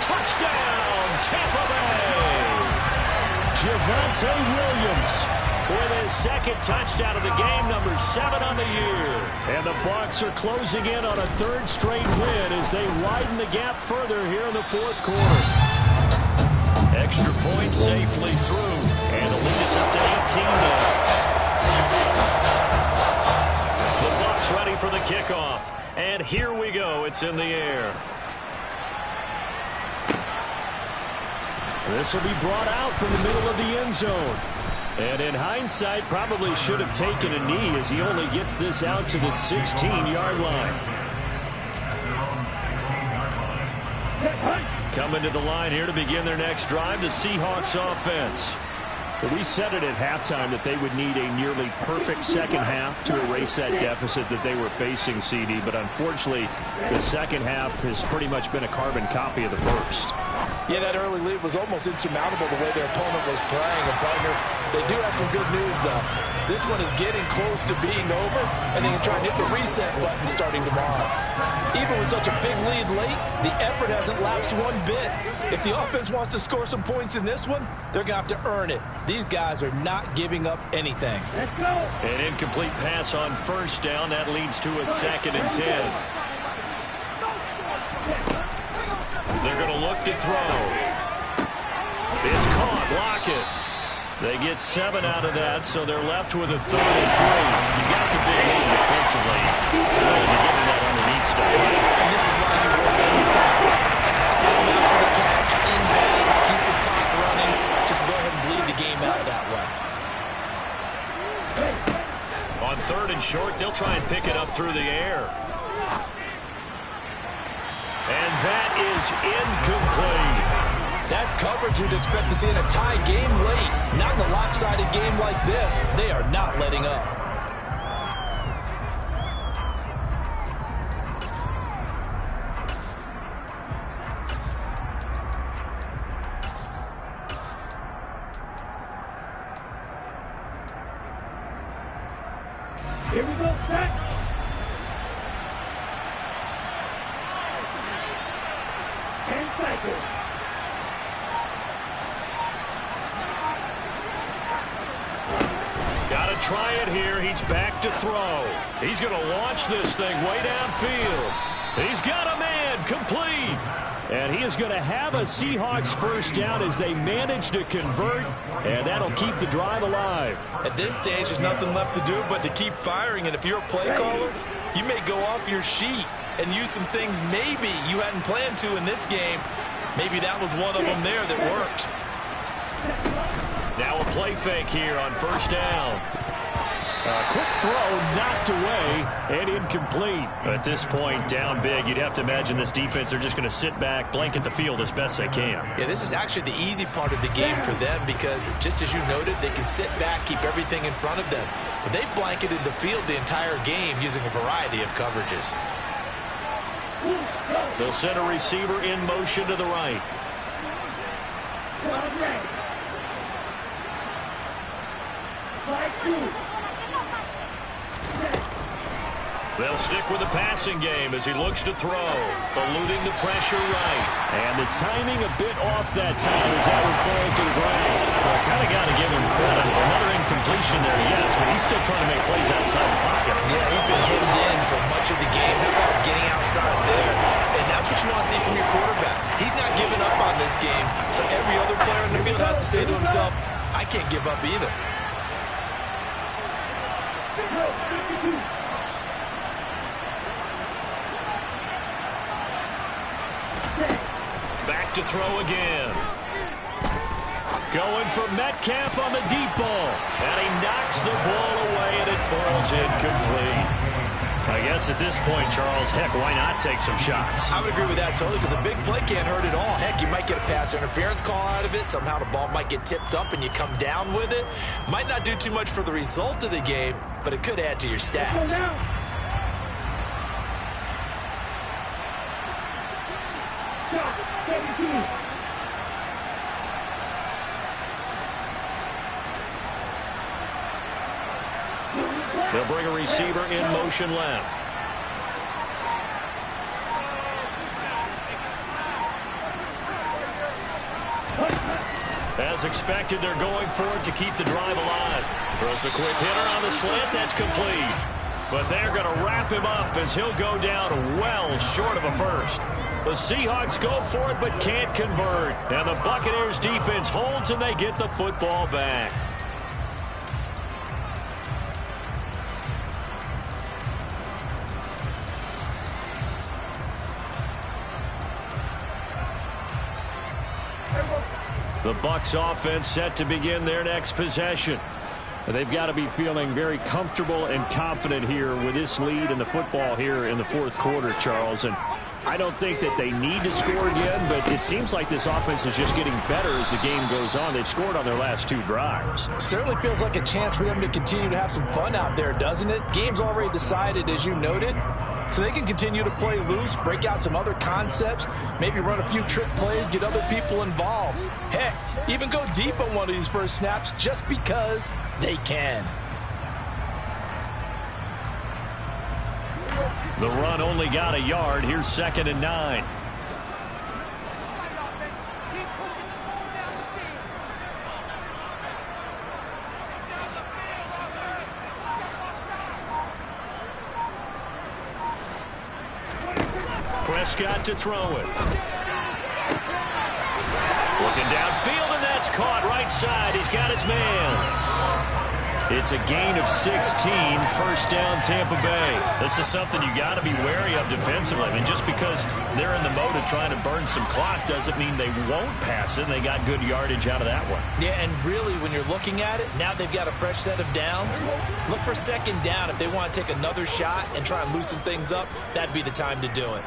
Touchdown, Tampa Bay.
Javonte Williams
with his 2nd touchdown of the game, number 7 on the year.
And the Bucs are closing in on a 3rd straight win as they widen the gap further here in the fourth quarter.
Extra point safely through. And the lead is up to 18 now. The Bucs ready for the kickoff. And here we go. It's in the air.
This will be brought out from the middle of the end zone. And in hindsight, probably should have taken a knee as he only gets this out to the 16-yard line.
Coming to the line here to begin their next drive, the Seahawks offense.
We said it at halftime that they would need a nearly perfect second half to erase that deficit that they were facing, CD. But unfortunately, the second half has pretty much been a carbon copy of the first.
Yeah, that early lead was almost insurmountable the way their opponent was playing. And, partner, they do have some good news, though. This one is getting close to being over, and they can try and hit the reset button starting tomorrow. Even with such a big lead late, the effort hasn't lapsed one bit. If the offense wants to score some points in this one, they're going to have to earn it. These guys are not giving up anything.
Let's go.
An incomplete pass on first down. That leads to a 2nd and 10. They're going to look to throw. It's caught. Lockett. They get 7 out of that, so they're left with a 3rd and 3. You got the big lead defensively. Really, you're getting that underneath stuff, right?
And this is why you work on your tackle. Tackle them after the catch, in bounds, keep the clock running. Just go ahead and bleed the game out that way.
On 3rd and short, they'll try and pick it up through the air. And that is incomplete.
That's coverage you'd expect to see in a tie game late. Not in a lopsided game like this. They are not letting up.
Here we go, set. And cycle.
try it here. He's back to throw. He's going to launch this thing way downfield. He's got a man complete. And he is going to have a Seahawks first down as they manage to convert, and that'll keep the drive alive.
At this stage, there's nothing left to do but to keep firing, and if you're a play caller, you may go off your sheet and use some things maybe you hadn't planned to in this game. Maybe that was one of them there that worked.
Now a play fake here on first down. A quick throw knocked away and incomplete. At this point, down big, you'd have to imagine this defense, they're just going to sit back, blanket the field as best they can.
Yeah, this is actually the easy part of the game for them because, just as you noted, they can sit back, keep everything in front of them. But they've blanketed the field the entire game using a variety of coverages.
They'll send a receiver in motion to the right. They'll stick with the passing game as he looks to throw, eluding the pressure right.
And the timing a bit off that time as that one falls to the ground.
Well, I kind of got to give him credit. Another incompletion there, yes, but he's still trying to make plays outside the pocket.
Yeah, he's been hemmed in for much of the game. How about getting outside there? And that's what you want to see from your quarterback. He's not giving up on this game, so every other player in the field has to say to himself, I can't give up either.
Back to throw again. Going for Metcalf on the deep ball. And he knocks the ball away, and it falls incomplete. I guess at this point, Charles, heck, why not take some shots?
I would agree with that totally because a big play can't hurt at all. Heck, you might get a pass interference call out of it. Somehow the ball might get tipped up and you come down with it. Might not do too much for the result of the game, but it could add to your stats.
They'll bring a receiver in motion left. As expected, they're going for it to keep the drive alive. Throws a quick hitter on the slant. That's complete. But they're going to wrap him up as he'll go down well short of a first. The Seahawks go for it but can't convert. And the Buccaneers defense holds and they get the football back. The Bucs offense set to begin their next possession. They've got to be feeling very comfortable and confident here with this lead in the football here in the fourth quarter, Charles. And I don't think that they need to score again, but it seems like this offense is just getting better as the game goes on. They've scored on their last two drives.
Certainly feels like a chance for them to continue to have some fun out there, doesn't it? Game's already decided, as you noted. So they can continue to play loose, break out some other concepts, maybe run a few trick plays, get other people involved. Heck, even go deep on one of these first snaps just because they can.
The run only got a yard. Here's 2nd and 9. Prescott to throw it. Looking downfield, and that's caught right side. He's got his man. It's a gain of 16, first down Tampa Bay. This is something you got to be wary of defensively. I mean, just because they're in the mode of trying to burn some clock doesn't mean they won't pass it. They got good yardage out of that one.
Yeah, and really, when you're looking at it, now they've got a fresh set of downs. Look for 2nd down. If they want to take another shot and try and loosen things up, that'd be the time to do it.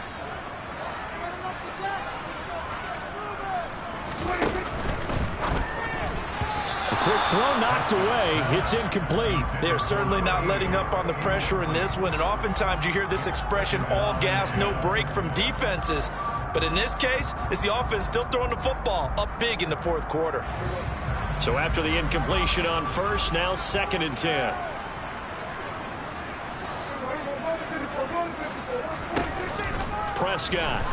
Quick throw knocked away. It's incomplete.
They're certainly not letting up on the pressure in this one, and oftentimes you hear this expression, all gas, no break from defenses. But in this case, it's the offense still throwing the football up big in the fourth quarter.
So after the incompletion on first, now 2nd and 10. Prescott.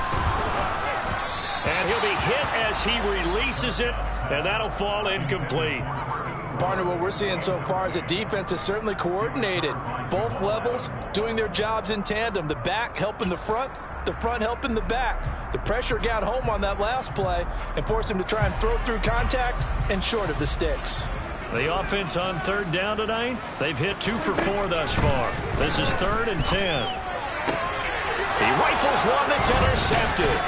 And he'll be hit as he releases it, and that'll fall incomplete.
Partner, what we're seeing so far is the defense is certainly coordinated. Both levels doing their jobs in tandem. The back helping the front helping the back. The pressure got home on that last play and forced him to try and throw through contact and short of the sticks.
The offense on third down tonight, they've hit 2 for 4 thus far. This is 3rd and 10. He rifles one that's intercepted.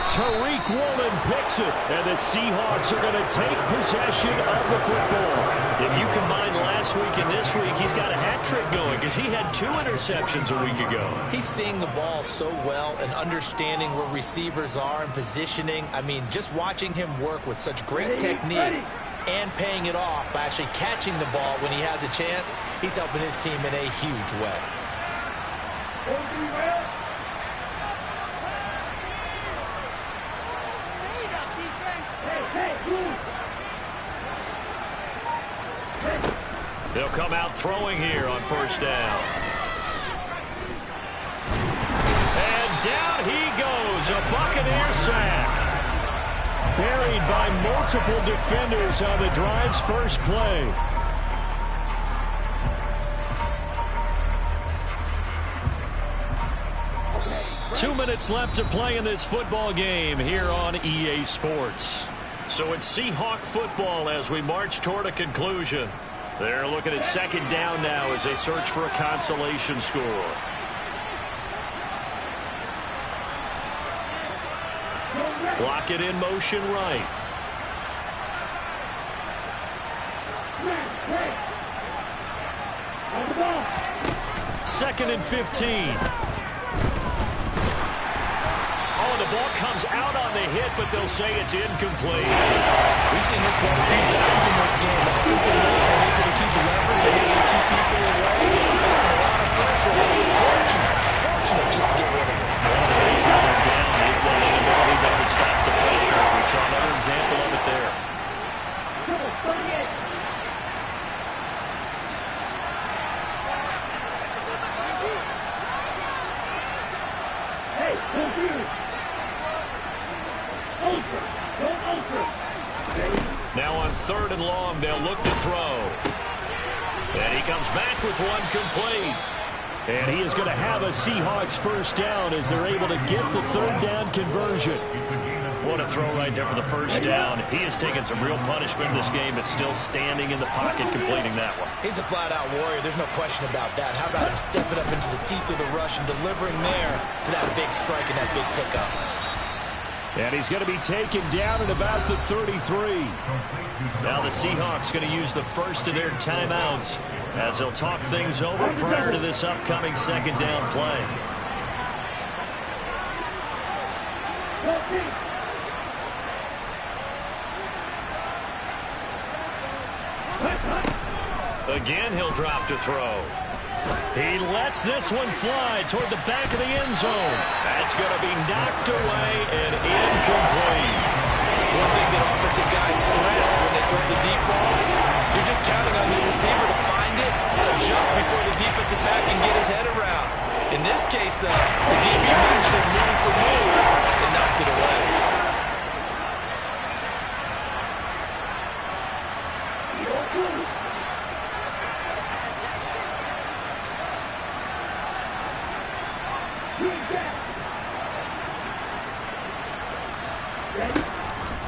Tariq Woolen picks it, and the Seahawks are going to take possession of the football. If you combine last week and this week, he's got a hat trick going because he had 2 interceptions a week ago.
He's seeing the ball so well and understanding where receivers are and positioning. I mean, just watching him work with such great technique and paying it off by actually catching the ball when he has a chance, he's helping his team in a huge way.
They'll come out throwing here on first down. And down he goes, a Buccaneer sack. Buried by multiple defenders on the drive's first play. Two minutes left to play in this football game here on EA Sports. So it's Seahawk football as we march toward a conclusion. They're looking at second down now as they search for a consolation score. Block it in motion right. Second and 15. Oh, the ball comes out on the hit, but they'll say it's incomplete.
We've seen this quite a few times in this game. Offensive line are able to keep leverage and able to keep people away, facing a lot of pressure. Fortunate just to get rid of it.
One of the reasons they're down is that inability though to stop the pressure. We saw another example of it there. Now on third and long, they'll look to throw. And he comes back with one complete. And he is going to have a Seahawks first down as they're able to get the third down conversion. What a throw right there for the first down. He has taken some real punishment in this game, but still standing in the pocket completing that one.
He's a flat-out warrior. There's no question about that. How about him stepping up into the teeth of the rush and delivering there for that big strike and that big pickup?
And he's going to be taken down at about the 33. Now the Seahawks going to use the first of their timeouts as they'll talk things over prior to this upcoming second down play. Again, he'll drop to throw. He lets this one fly toward the back of the end zone. That's going to be knocked away and incomplete.
One thing that offensive guys stress when they throw the deep ball, you're just counting on the receiver to find it just before the defensive back can get his head around. In this case, though, the DB matched him move for move and knocked it away.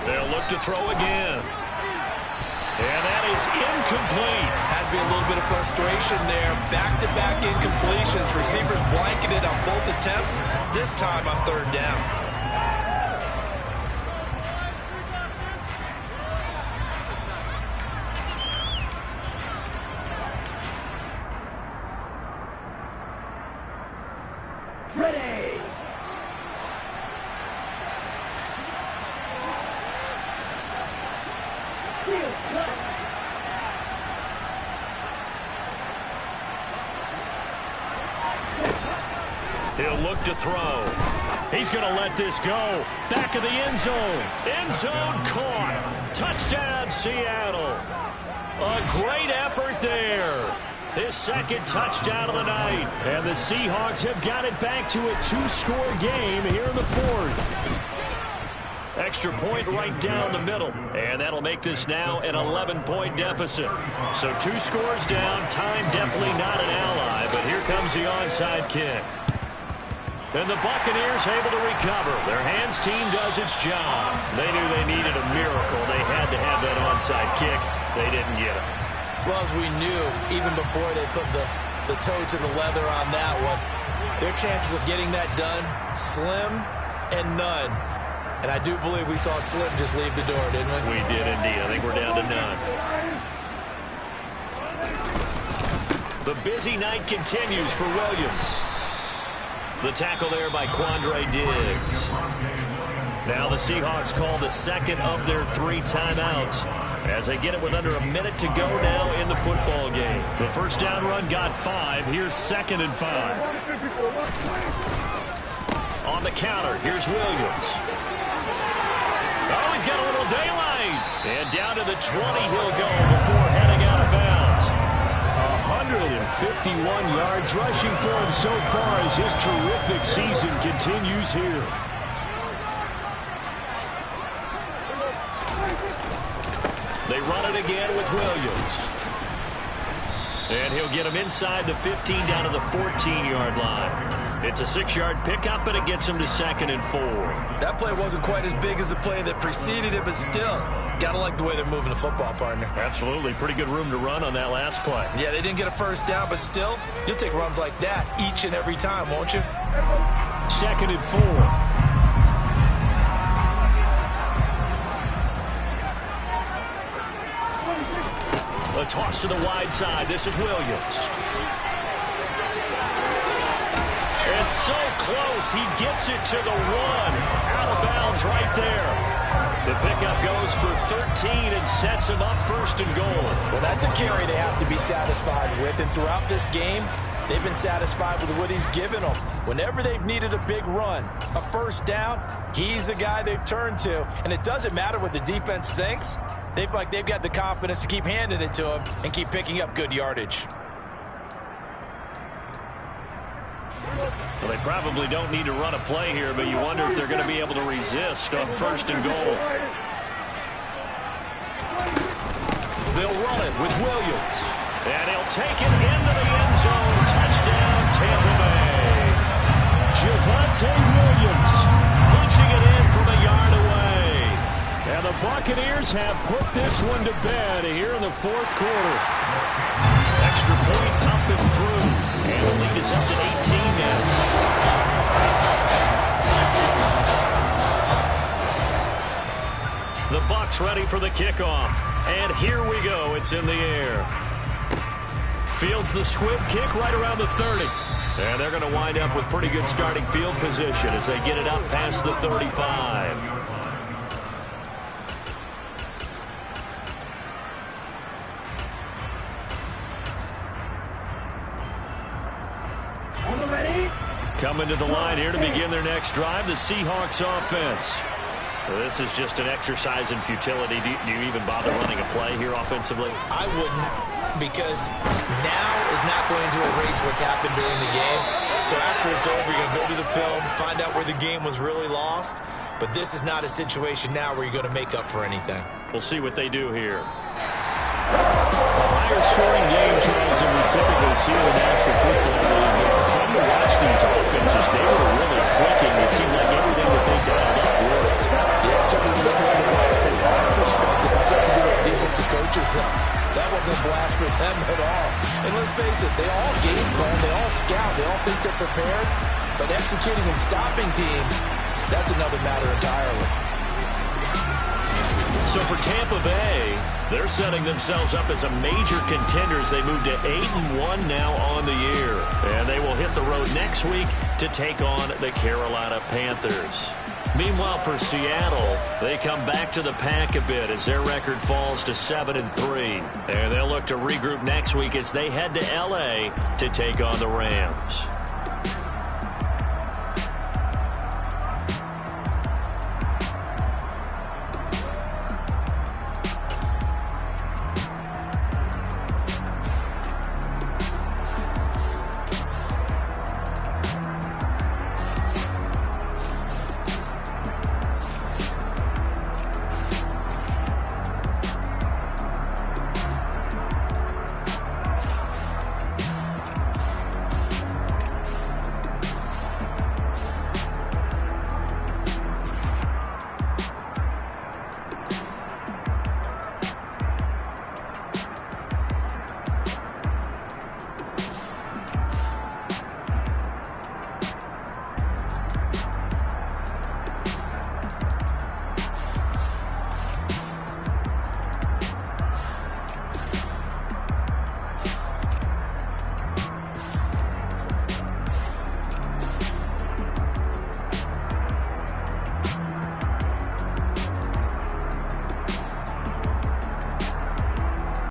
They'll look to throw again. And that is incomplete.
Has to be a little bit of frustration there. Back-to-back incompletions. Receivers blanketed on both attempts, this time on third down.
Ready.
He'll look to throw. He's going to let this go. Back of the end zone. End zone caught. Touchdown, Seattle. A great effort there. His second touchdown of the night. And the Seahawks have got it back to a 2-score game here in the fourth. Extra point right down the middle. And that'll make this now an 11-point deficit. So 2 scores down. Time definitely not an ally, but here comes the onside kick. And the Buccaneers able to recover. Their hands team does its job. They knew they needed a miracle. They had to have that onside kick. They didn't get it.
Well, as we knew, even before they put the toe to the leather on that one, their chances of getting that done, slim and none. And I do believe we saw Slim just leave the door, didn't we?
We did indeed. I think we're down to none. The busy night continues for Williams. The tackle there by Quandre Diggs. Now the Seahawks call the second of their 3 timeouts as they get it with under a minute to go now in the football game. The first down run got 5. Here's 2nd and 5. On the counter, here's Williams. Oh, he's got a little daylight. And down to the 20 he'll go before heading out of bounds.
151 yards rushing for him so far as his terrific season continues here.
They run it again with Williams. And he'll get him inside the 15 down to the 14-yard line. It's a 6-yard pickup, and it gets him to 2nd and 4.
That play wasn't quite as big as the play that preceded it, but still, gotta like the way they're moving the football, partner.
Absolutely. Pretty good room to run on that last play.
Yeah, they didn't get a first down, but still, you'll take runs like that each and every time, won't you?
2nd and 4.
A toss to the wide side. This is Williams. It's so close. He gets it to the 1. Out of bounds right there. The pickup goes for 13 and sets him up 1st and goal.
Well, that's a carry they have to be satisfied with. And throughout this game, they've been satisfied with what he's given them. Whenever they've needed a big run, a first down, he's the guy they've turned to. And it doesn't matter what the defense thinks. They've got the confidence to keep handing it to him and keep picking up good yardage.
Well, they probably don't need to run a play here, but you wonder if they're going to be able to resist on 1st and goal. They'll run it with Williams. And he'll take it into the end zone. Touchdown, Tampa Bay.
Javonte Williams
Punching it in from a yard away. And the Buccaneers have put this one to bed here in the 4th quarter. Extra point up and through. And the lead is up to 18 now. The Bucs ready for the kickoff. And here we go. It's in the air. Fields the squib kick right around the 30. And they're going to wind up with pretty good starting field position as they get it up past the 35. Coming to the line here to begin their next drive, the Seahawks offense. This is just an exercise in futility. Do you even bother running a play here offensively?
I wouldn't, because now is not going to erase what's happened during the game. So after it's over, you're going to go to the film, find out where the game was really lost. But this is not a situation now where you're going to make up for anything.
We'll see what they do here.
A higher scoring game, Charles, than we typically see in the National Football League. Fun to watch these offenses. They were really clicking. It seemed like everything that they dialed up worked.
Yeah, certainly was from our perspective. I've got to be those defensive coaches, though. That wasn't a blast for them at all. And let's face it, they all game plan, they all scout, they all think they're prepared. But executing and stopping teams, that's another matter entirely.
So for Tampa Bay, they're setting themselves up as a major contender as they move to 8-1 now on the year. And they will hit the road next week to take on the Carolina Panthers. Meanwhile, for Seattle, they come back to the pack a bit as their record falls to 7-3. And they'll look to regroup next week as they head to L.A. to take on the Rams.